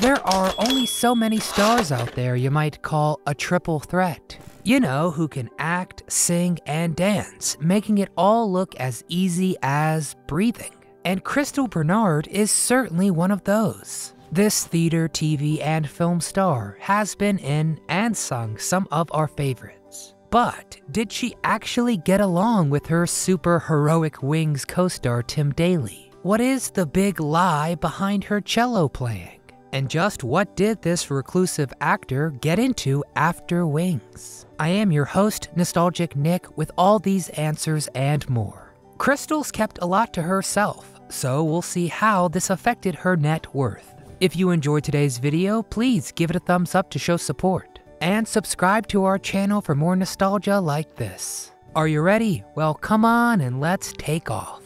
There are only so many stars out there you might call a triple threat. You know, who can act, sing, and dance, making it all look as easy as breathing. And Crystal Bernard is certainly one of those. This theater, TV, and film star has been in and sung some of our favorites. But did she actually get along with her super heroic Wings co-star Tim Daly? What is the big lie behind her cello playing? And just what did this reclusive actor get into after Wings? I am your host, Nostalgic Nick, with all these answers and more. Crystal's kept a lot to herself, so we'll see how this affected her net worth. If you enjoyed today's video, please give it a thumbs up to show support, and subscribe to our channel for more nostalgia like this. Are you ready? Well, come on and let's take off.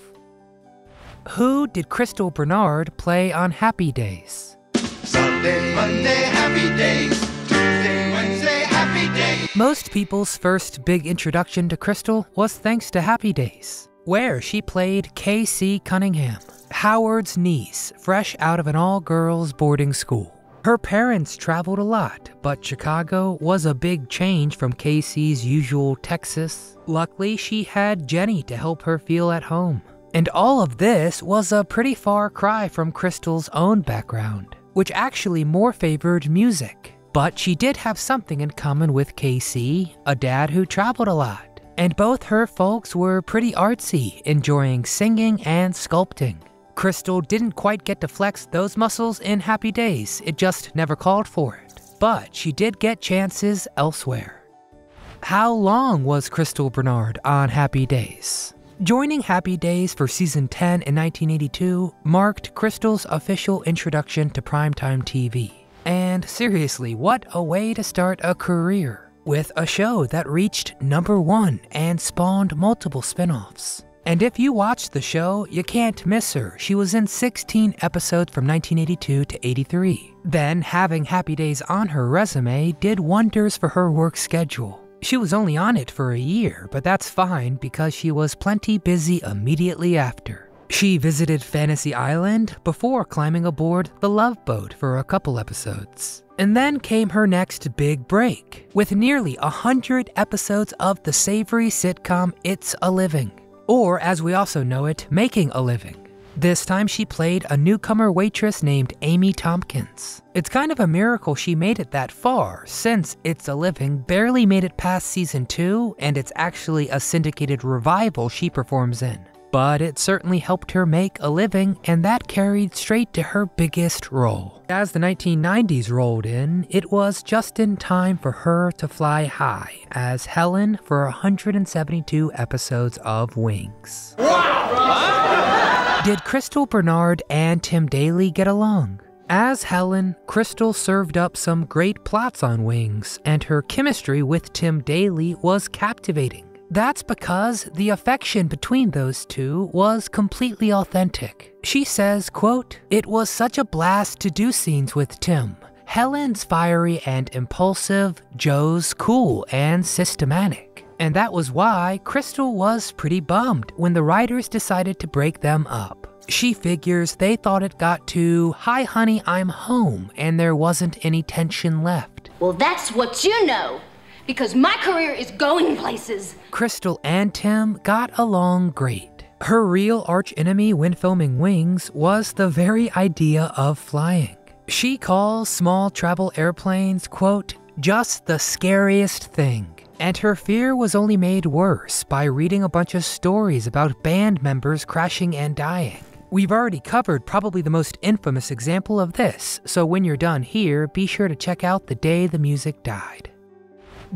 Who did Crystal Bernard play on Happy Days? Sunday, Monday, happy days. Tuesday, Wednesday, happy days. Most people's first big introduction to Crystal was thanks to Happy Days, where she played K.C. Cunningham, Howard's niece, fresh out of an all-girls boarding school. Her parents traveled a lot, but Chicago was a big change from K.C.'s usual Texas. Luckily, she had Jenny to help her feel at home. And all of this was a pretty far cry from Crystal's own background, which actually more favored music. But she did have something in common with K.C., a dad who traveled a lot. And both her folks were pretty artsy, enjoying singing and sculpting. Crystal didn't quite get to flex those muscles in Happy Days, it just never called for it. But she did get chances elsewhere. How long was Crystal Bernard on Happy Days? Joining Happy Days for season 10 in 1982 marked Crystal's official introduction to primetime TV. And seriously, what a way to start a career, with a show that reached #1 and spawned multiple spin-offs. And if you watched the show, you can't miss her. She was in 16 episodes from 1982 to 83. Then having Happy Days on her resume did wonders for her work schedule. She was only on it for a year, but that's fine because she was plenty busy immediately after. She visited Fantasy Island before climbing aboard the Love Boat for a couple episodes. And then came her next big break, with nearly 100 episodes of the savory sitcom It's a Living, or as we also know it, Making a Living. This time she played a newcomer waitress named Amy Tompkins. It's kind of a miracle she made it that far, since It's a Living barely made it past season 2, and it's actually a syndicated revival she performs in. But it certainly helped her make a living, and that carried straight to her biggest role. As the 1990s rolled in, it was just in time for her to fly high as Helen for 172 episodes of Wings. Wow! Did Crystal Bernard and Tim Daly get along? As Helen, Crystal served up some great plots on Wings, and her chemistry with Tim Daly was captivating. That's because the affection between those two was completely authentic. She says, quote, "It was such a blast to do scenes with Tim. Helen's fiery and impulsive, Joe's cool and systematic." And that was why Crystal was pretty bummed when the writers decided to break them up. She figures they thought it got to, "Hi honey, I'm home," and there wasn't any tension left. Well, that's what you know. Because my career is going places. Crystal and Tim got along great. Her real archenemy when filming Wings was the very idea of flying. She calls small travel airplanes, quote, "just the scariest thing." And her fear was only made worse by reading a bunch of stories about band members crashing and dying. We've already covered probably the most infamous example of this, so when you're done here, be sure to check out The Day the Music Died.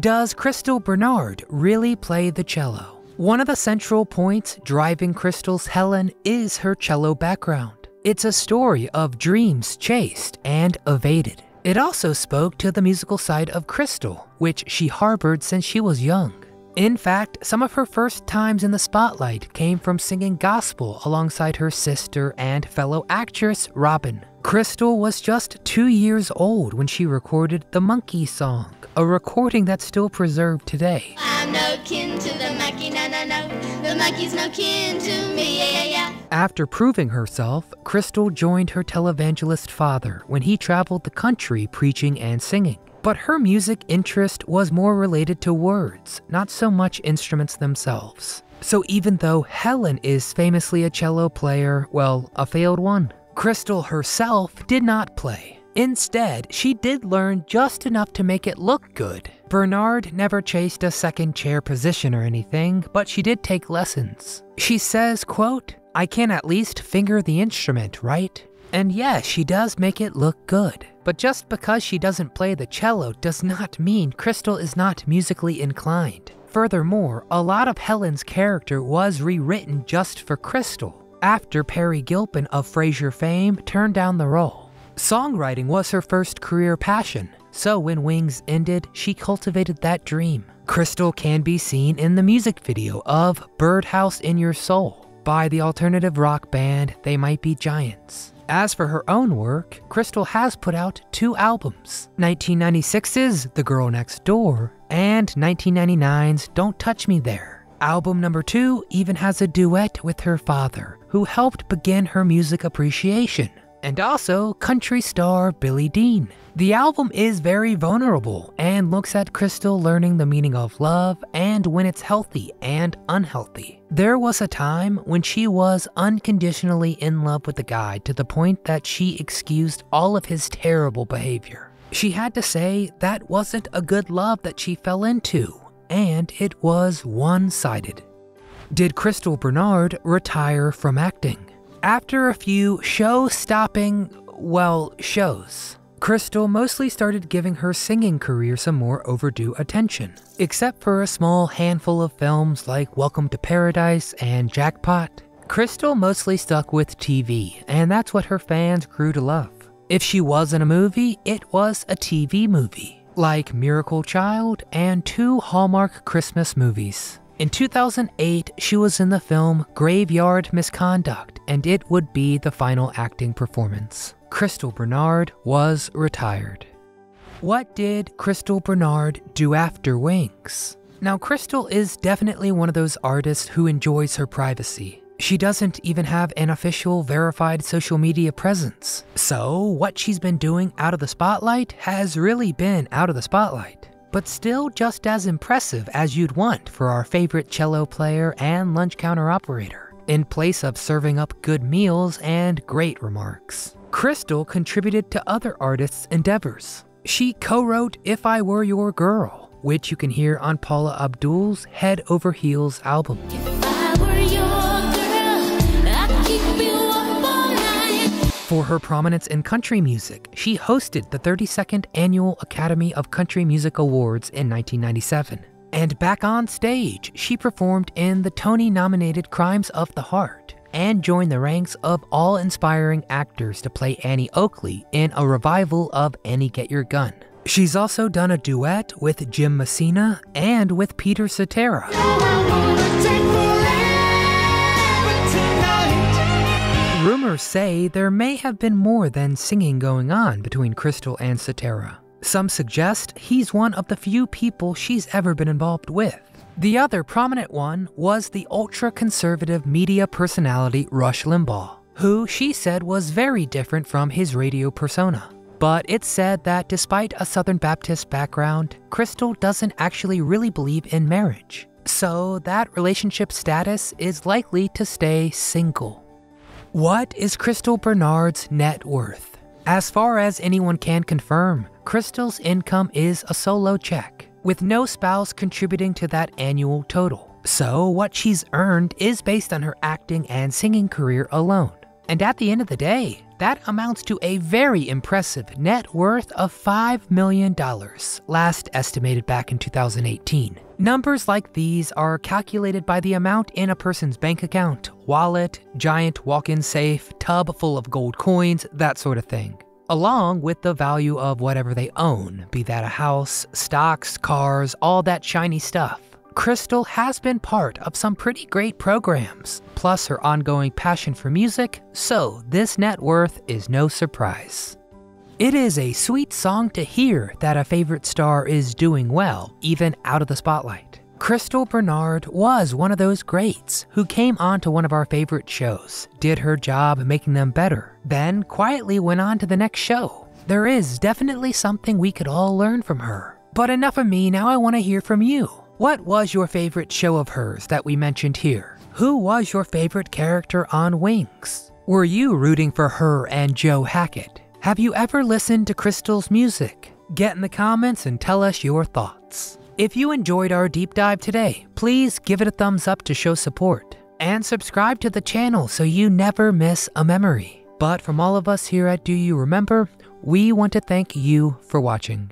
Does Crystal Bernard really play the cello? One of the central points driving Crystal's Helen is her cello background. It's a story of dreams chased and evaded. It also spoke to the musical side of Crystal, which she harbored since she was young. In fact, some of her first times in the spotlight came from singing gospel alongside her sister and fellow actress, Robin. Crystal was just 2 years old when she recorded the Monkey Song, a recording that's still preserved today. I'm no kin to the monkey, no, no, no. The monkey's no kin to me, yeah, yeah, yeah. After proving herself, Crystal joined her televangelist father when he traveled the country preaching and singing. But her music interest was more related to words, not so much instruments themselves. So even though Helen is famously a cello player, well, a failed one, Crystal herself did not play. Instead, she did learn just enough to make it look good. Bernard never chased a second chair position or anything, but she did take lessons. She says, quote, "I can at least finger the instrument, right?" And yes, she does make it look good. But just because she doesn't play the cello does not mean Crystal is not musically inclined. Furthermore, a lot of Helen's character was rewritten just for Crystal, after Perry Gilpin of Frasier fame turned down the role. Songwriting was her first career passion, so when Wings ended, she cultivated that dream. Crystal can be seen in the music video of Birdhouse in Your Soul by the alternative rock band They Might Be Giants. As for her own work, Crystal has put out 2 albums, 1996's The Girl Next Door and 1999's Don't Touch Me There. Album number 2 even has a duet with her father, who helped begin her music appreciation, and also country star Billy Dean. The album is very vulnerable and looks at Crystal learning the meaning of love and when it's healthy and unhealthy. There was a time when she was unconditionally in love with the guy to the point that she excused all of his terrible behavior. She had to say that wasn't a good love that she fell into, and it was one-sided. Did Crystal Bernard retire from acting? After a few show-stopping, shows, Crystal mostly started giving her singing career some more overdue attention. Except for a small handful of films like Welcome to Paradise and Jackpot, Crystal mostly stuck with TV, and that's what her fans grew to love. If she was in a movie, it was a TV movie, like Miracle Child and 2 Hallmark Christmas movies. In 2008, she was in the film Graveyard Misconduct, and it would be the final acting performance. Crystal Bernard was retired. What did Crystal Bernard do after Wings? Now, Crystal is definitely one of those artists who enjoys her privacy. She doesn't even have an official verified social media presence. So, what she's been doing out of the spotlight has really been out of the spotlight, but still just as impressive as you'd want for our favorite cello player and lunch counter operator, in place of serving up good meals and great remarks. Crystal contributed to other artists' endeavors. She co-wrote If I Were Your Girl, which you can hear on Paula Abdul's Head Over Heels album. For her prominence in country music, she hosted the 32nd Annual Academy of Country Music Awards in 1997. And back on stage, she performed in the Tony-nominated Crimes of the Heart and joined the ranks of all-inspiring actors to play Annie Oakley in a revival of Annie Get Your Gun. She's also done a duet with Jim Messina and with Peter Cetera. Rumors say there may have been more than singing going on between Crystal and Cetera. Some suggest he's one of the few people she's ever been involved with. The other prominent one was the ultra-conservative media personality Rush Limbaugh, who she said was very different from his radio persona. But it's said that despite a Southern Baptist background, Crystal doesn't actually really believe in marriage. So that relationship status is likely to stay single. What is Crystal Bernard's net worth? As far as anyone can confirm, Crystal's income is a solo check, with no spouse contributing to that annual total. So what she's earned is based on her acting and singing career alone. And at the end of the day, that amounts to a very impressive net worth of $5 million, last estimated back in 2018. Numbers like these are calculated by the amount in a person's bank account, wallet, giant walk-in safe, tub full of gold coins, that sort of thing, along with the value of whatever they own, be that a house, stocks, cars, all that shiny stuff. Crystal has been part of some pretty great programs, plus her ongoing passion for music, so this net worth is no surprise. It is a sweet song to hear that a favorite star is doing well, even out of the spotlight. Crystal Bernard was one of those greats who came onto one of our favorite shows, did her job making them better, then quietly went on to the next show. There is definitely something we could all learn from her. But enough of me, now I want to hear from you. What was your favorite show of hers that we mentioned here? Who was your favorite character on Wings? Were you rooting for her and Joe Hackett? Have you ever listened to Crystal's music? Get in the comments and tell us your thoughts. If you enjoyed our deep dive today, please give it a thumbs up to show support. And subscribe to the channel so you never miss a memory. But from all of us here at Do You Remember, we want to thank you for watching.